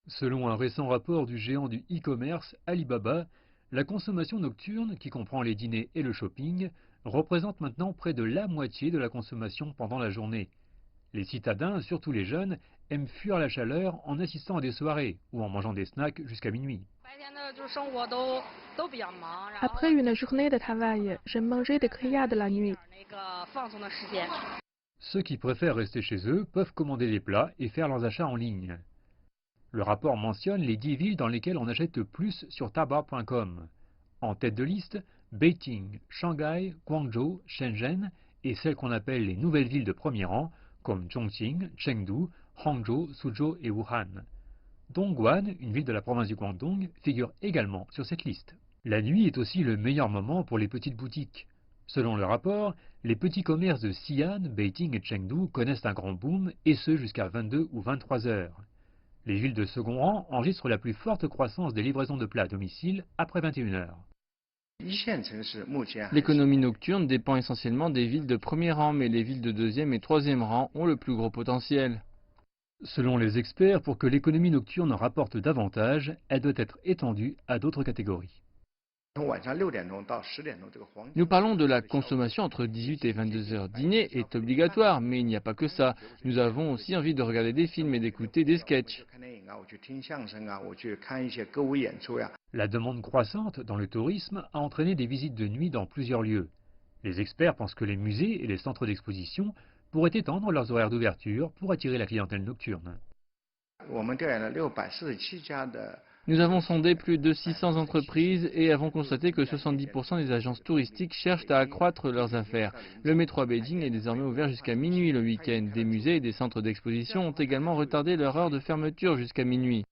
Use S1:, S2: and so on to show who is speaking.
S1: Selon un récent rapport du géant du e-commerce Alibaba, la consommation nocturne, qui comprend les dîners et le shopping, représente maintenant près de la moitié de la consommation pendant la journée. Les citadins, surtout les jeunes, aiment fuir la chaleur en assistant à des soirées ou en mangeant des snacks jusqu'à minuit.
S2: Après une journée de travail, j'aime manger des grillades la nuit.
S1: Ceux qui préfèrent rester chez eux peuvent commander des plats et faire leurs achats en ligne. Le rapport mentionne les 10 villes dans lesquelles on achète le plus sur taobao.com. En tête de liste, Beijing, Shanghai, Guangzhou, Shenzhen et celles qu'on appelle les nouvelles villes de premier rang, comme Chongqing, Chengdu, Hangzhou, Suzhou et Wuhan. Dongguan, une ville de la province du Guangdong, figure également sur cette liste. La nuit est aussi le meilleur moment pour les petites boutiques. Selon le rapport, les petits commerces de Xi'an, Beijing et Chengdu connaissent un grand boom, et ce jusqu'à 22 ou 23 heures. Les villes de second rang enregistrent la plus forte croissance des livraisons de plats à domicile après 21 heures.
S3: L'économie nocturne dépend essentiellement des villes de premier rang, mais les villes de deuxième et troisième rang ont le plus gros potentiel.
S1: Selon les experts, pour que l'économie nocturne rapporte davantage, elle doit être étendue à d'autres catégories.
S3: Nous parlons de la consommation entre 18 et 22 heures. Dîner est obligatoire, mais il n'y a pas que ça. Nous avons aussi envie de regarder des films et d'écouter des sketchs.
S1: La demande croissante dans le tourisme a entraîné des visites de nuit dans plusieurs lieux. Les experts pensent que les musées et les centres d'exposition pourraient étendre leurs horaires d'ouverture pour attirer la clientèle nocturne.
S3: Nous avons sondé plus de 600 entreprises et avons constaté que 70% des agences touristiques cherchent à accroître leurs affaires. Le métro à Beijing est désormais ouvert jusqu'à minuit le week-end. Des musées et des centres d'exposition ont également retardé leur heure de fermeture jusqu'à minuit.